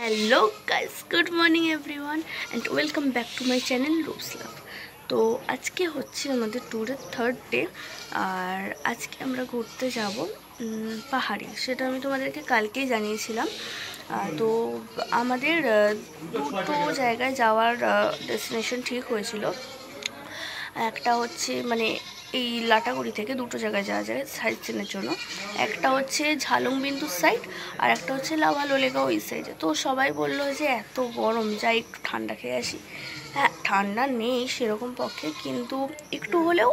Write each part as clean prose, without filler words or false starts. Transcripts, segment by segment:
Hello guys, good morning everyone and welcome back to my channel रूप्स लाभ। तो आज के होच्छे आमादेर टूरेर थार्ड डे और आज के आमरा घुरते जाबो पाहाड़े। सेटा आमी तोमादेरके कालकेई जानिয়েছিলাম। तो आमादेर दुটো जायगाय जाওয়ার डेस्टिनेशन ठीक হয়েছিল। একটা হচ্ছে মানে এই লাটাগুড়ি থেকে দুটো জায়গায় যাওয়া যায় সাইট সিনের জন্য। একটা হচ্ছে ঝালংবিন্দুর সাইড আর একটা হচ্ছে লাভা লোলেগাঁও ওই সাইডে। তো সবাই বললো যে এত গরম, যাই একটু ঠান্ডা খেয়ে আসি। হ্যাঁ, ঠান্ডা নেই সেরকম পক্ষে, কিন্তু একটু হলেও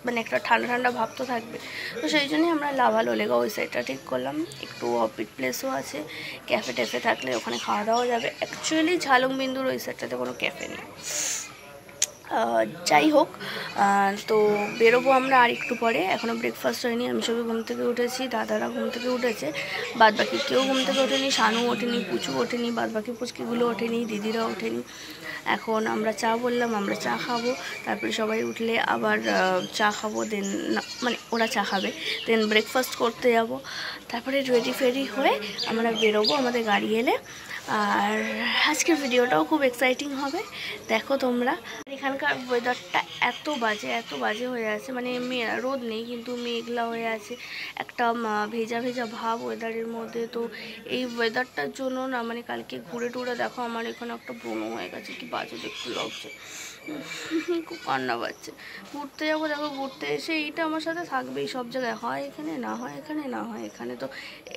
মানে একটা ঠান্ডা ঠান্ডা ভাব তো থাকবে। তো সেই জন্যই আমরা লাভা লোলেগাঁও ওই সাইডটা ঠিক করলাম। একটু অফবিট প্লেসও আছে, ক্যাফে ট্যাফে থাকলে ওখানে খাওয়া দাওয়া যাবে। অ্যাকচুয়ালি ঝালংবিন্দুর ওই সাইডটাতে কোনো ক্যাফে নেই। যাই হোক, তো বেরোবো আমরা আর একটু পরে। এখনও ব্রেকফাস্ট হয়নি। আমি সবাই ঘুম থেকে উঠেছি, দাদারা ঘুম থেকে উঠেছে, বাদবাকি কেউ ঘুম থেকে ওঠেনি। শানু ওঠেনি, পুচু ওঠেনি, বাদবাকি পুচকিগুলো ওঠেনি, দিদিরা ওঠেনি। এখন আমরা চা বললাম, আমরা চা খাবো। তারপরে সবাই উঠলে আবার চা খাবো, দেন মানে ওরা চা খাবে, দেন ব্রেকফাস্ট করতে যাব। তারপরে রেডি ফেডি হয়ে আমরা বেরোবো আমাদের গাড়ি এলে। আর আজকের ভিডিওটাও খুব এক্সাইটিং হবে, দেখো তোমরা। এখানকার ওয়েদারটা এত বাজে হয়ে আছে, মানে রোদ নেই কিন্তু মেঘলা হয়ে আছে, একটা ভেজা ভেজা ভাব ওয়েদারের মধ্যে। তো এই ওয়েদারটার জন্য না মানে কালকে ঘুরে টুরে দেখো আমার এখানে একটা ব্রণ হয়ে গেছে, কি বাজে দেখতে লাগছে, খুব কান্না পাচ্ছে। ঘুরতে যাবো, দেখো ঘুরতে এসে এইটা আমার সাথে থাকবেই সব জায়গায়, হয় এখানে না হয় এখানে না হয় এখানে। তো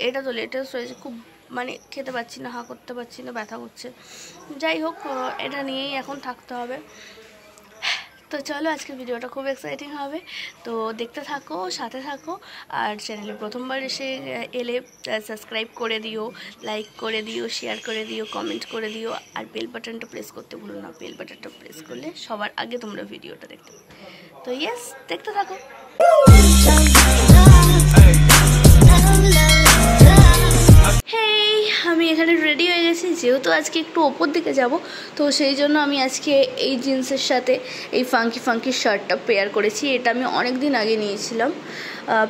এটা তো লেটেস্ট হয়েছে, খুব মানে খেতে পাচ্ছি না, হাঁ করতে পারছি না, ব্যথা করছে। যাই হোক, এটা নিয়েই এখন থাকতে হবে। তো চলো, আজকের ভিডিওটা খুব এক্সাইটিং হবে, তো দেখতে থাকো, সাথে থাকো। আর চ্যানেলে প্রথমবার এলে সাবস্ক্রাইব করে দিও, লাইক করে দিও, শেয়ার করে দিও, কমেন্ট করে দিও, আর বেল বাটনটা প্রেস করতে ভুলো না। বেল বাটনটা প্রেস করলে সবার আগে তোমরা ভিডিওটা দেখতে পাবে। তো ইয়েস, দেখতে থাকো। আমি এখানে রেডি হয়ে গেছি, যেহেতু আজকে একটু ওপর দিকে যাব, তো সেই জন্য আমি আজকে এই জিন্সের সাথে এই ফাঙ্কি শার্টটা পেয়ার করেছি। এটা আমি অনেক দিন আগে নিয়েছিলাম,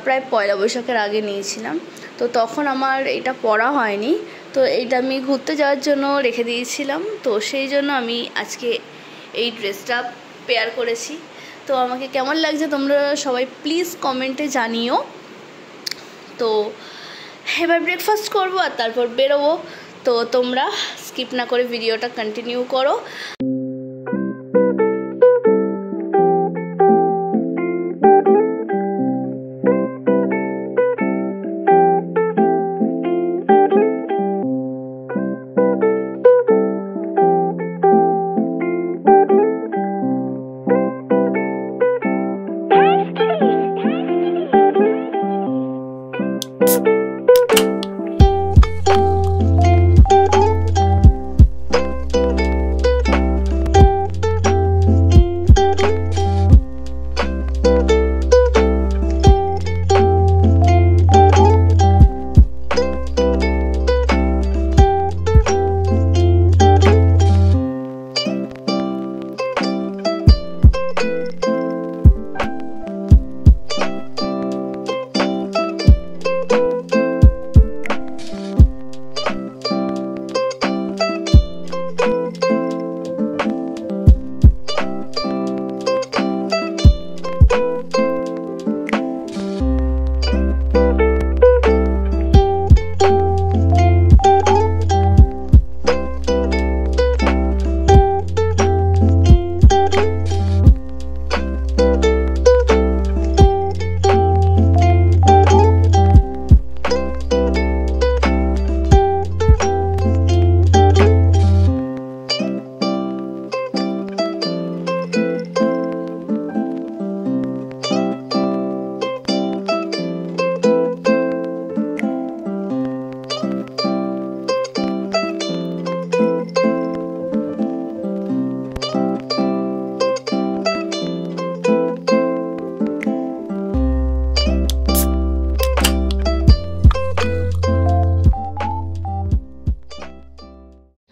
প্রায় পয়লা বৈশাখের আগে নিয়েছিলাম। তো তখন আমার এটা পরা হয়নি, তো এইটা আমি ঘুরতে যাওয়ার জন্য রেখে দিয়েছিলাম। তো সেই জন্য আমি আজকে এই ড্রেসটা পেয়ার করেছি। তো আমাকে কেমন লাগছে তোমরা সবাই প্লিজ কমেন্টে জানিও। তো এবার ব্রেকফাস্ট করবো আর তারপর বেরোবো। তো তোমরা স্কিপ না করে ভিডিওটা কন্টিনিউ করো।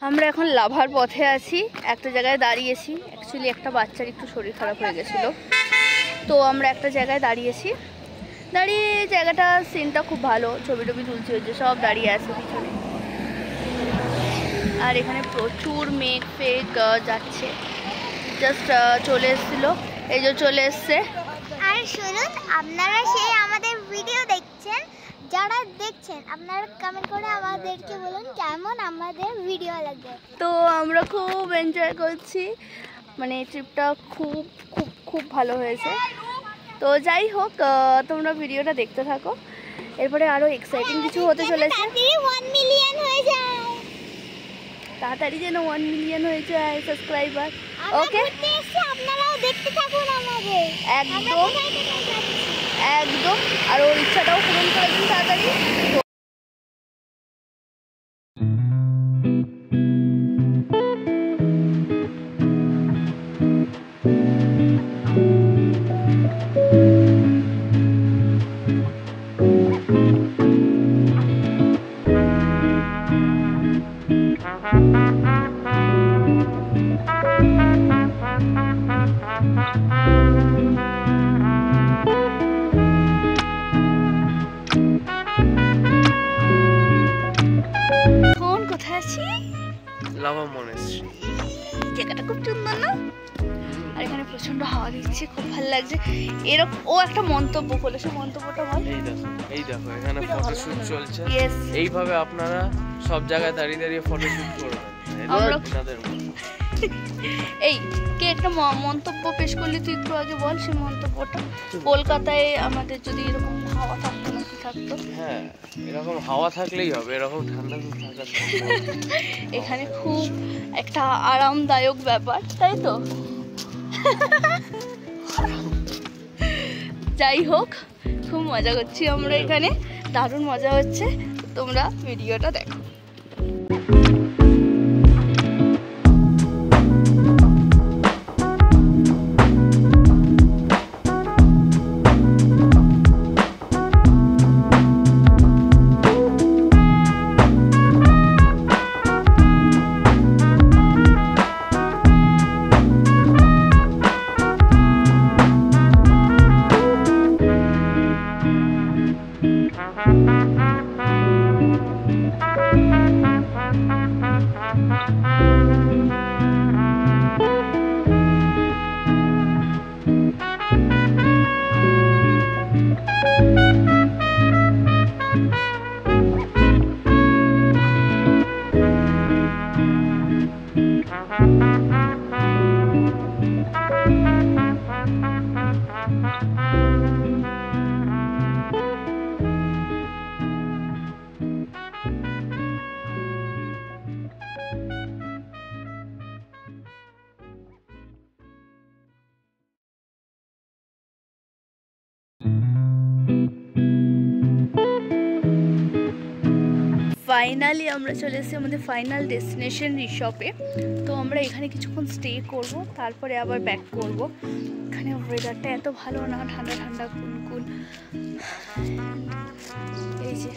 আমরা এখন লাভার পথে আছি, একটা জায়গায় দাঁড়িয়েছি। অ্যাকচুয়ালি একটা বাচ্চার একটু শরীর খারাপ হয়ে গেছিলো, তো আমরা একটা জায়গায় দাঁড়িয়েছি। দাঁড়িয়ে জায়গাটা সিনটা খুব ভালো, ছবি টবি তুলছি, হচ্ছে সব দাঁড়িয়ে আছে পিছনে। আর এখানে প্রচুর মেঘ ফেক যাচ্ছে, জাস্ট চলে এসেছিলো, এই যে চলে এসছে। আর শুনুন, আপনারা সেই আমাদের ভিডিও দেখছেন, যারা দেখছেন আপনারা কমেন্ট করে আমাদেরকে বলুন কেমন আমাদের ভিডিও লাগে। তো আমরা খুব এনজয় করছি, মানে ট্রিপটা খুব খুব খুব ভালো হয়েছে। তো যাই হোক, তোমরা ভিডিওটা দেখতে থাকো, এরপরে আরও এক্সাইটিং কিছু হতে চলেছে। 1 মিলিয়ন হয়ে যায়, তাড়াতাড়ি যেন 1 মিলিয়ন হয়ে যায় সাবস্ক্রাইবার। ওকে, আপনারাও দেখতে থাকুন আমাদের। একদম একদম, আর ওর ইচ্ছাটাও পূরণ করে দিন তাড়াতাড়ি। জায়গাটা খুব সুন্দর না? আর এখানে প্রচন্ড হাওয়া দিচ্ছে, খুব ভালো লাগছে। এরকম ও একটা মন্তব্য করলো, সে মন্তব্যটা বল। এই দেখো এখানে ফটোশুট চলছে, এইভাবে আপনারা সব জায়গায় দাঁড়িয়ে দাঁড়িয়ে ফটোশুট করবেন। এই কে একটা মন্তব্য পেশ করলি, তুই একটু আগে বল সে মন্তব্যটা। কলকাতায় আমাদের যদি এরকম হাওয়া থাকতো না কি থাকতো? হ্যাঁ, এরকম হাওয়া থাকলেই হবে, এরকম ঠান্ডা থাকার এখানে খুব একটা আরামদায়ক ব্যাপার, তাই তো? যাই হোক, খুব মজা করছি আমরা এখানে, দারুণ মজা হচ্ছে। তোমরা ভিডিওটা দেখো। ফাইনালি আমরা চলে এসেছি আমাদের ফাইনাল ডেস্টিনেশন রিসর্টে। তো আমরা এখানে কিছুক্ষণ স্টে করব, তারপরে আবার ব্যাক করব। এখানে ওয়েদারটা এত ভালো না, ঠান্ডা ঠান্ডা কুলকুল। এই যে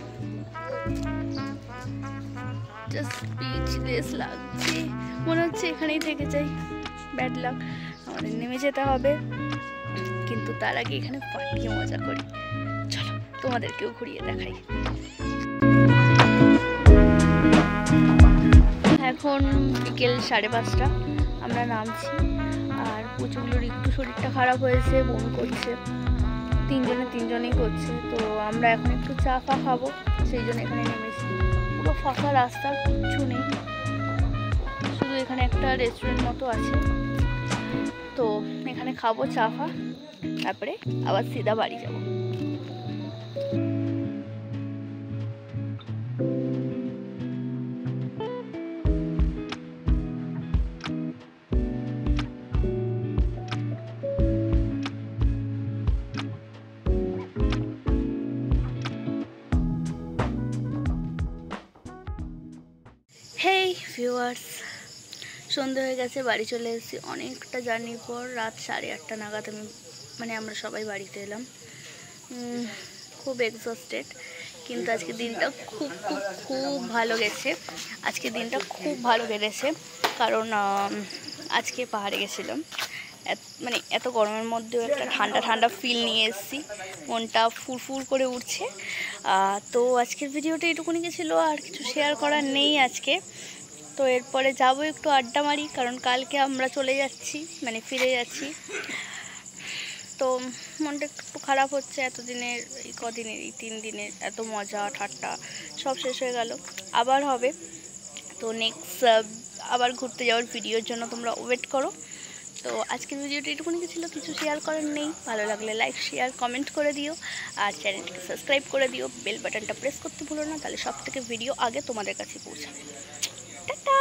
জাস্ট স্পিচলেস লাগছে, মনে হচ্ছে এখানেই থেকে যাই। ব্যাড লাক, আমাদের নেমে যেতে হবে, কিন্তু তার আগে এখানে পার্টিয়ে মজা করি। চলো তোমাদেরকেও ঘুরিয়ে দেখাই। এখন বিকেল 5:30, আমরা নামছি। আর পুচুগুলোর একটু শরীরটা খারাপ হয়েছে, বমি করছে, তিনজনেই করছে। তো আমরা এখন একটু চা ফা খাবো, সেই জন্য এখানে নেমেছি। পুরো ফাঁকা রাস্তা, কিচ্ছু নেই, শুধু এখানে একটা রেস্টুরেন্ট মতো আছে। তো এখানে খাবো চা ফা, তারপরে আবার সিধা বাড়ি যাবো। হেই ভিউয়ার্স, সন্ধে হয়ে গেছে, বাড়ি চলে এসেছি। অনেকটা জার্নির পর রাত 8:30 নাগাদ আমরা সবাই বাড়িতে এলাম। খুব এক্সস্টেড, কিন্তু আজকে দিনটা খুব খুব খুব ভালো গেছে। আজকে দিনটা খুব ভালো কেটেছে, কারণ আজকে পাহাড়ে গেছিলাম। এত গরমের মধ্যেও একটা ঠান্ডা ঠান্ডা ফিল নিয়ে এসেছি, মনটা ফুরফুর করে উঠছে। তো আজকের ভিডিওটা এটুকুনি গেছিলো, আর কিছু শেয়ার করার নেই আজকে। তো এরপরে যাবো একটু আড্ডা মারি, কারণ কালকে আমরা চলে যাচ্ছি, মানে ফিরে যাচ্ছি। তো মনটা একটু খারাপ হচ্ছে, এতদিনের এই কদিনের এই 3 দিনের এত মজা ঠাট্টা সব শেষ হয়ে গেল। আবার হবে, তো নেক্সট আবার ঘুরতে যাওয়ার ভিডিওর জন্য তোমরা ওয়েট করো। তো আজকের ভিডিওটা এটুকুনি ছিল, কিছু শেয়ার করার নেই। ভালো লাগলে লাইক শেয়ার কমেন্ট করে দিও, আর চ্যানেলটিকে সাবস্ক্রাইব করে দিও, বেল বাটনটা প্রেস করতে ভুলো না, তাহলে সব থেকে ভিডিও আগে তোমাদের কাছে পৌঁছাবে। টাটা।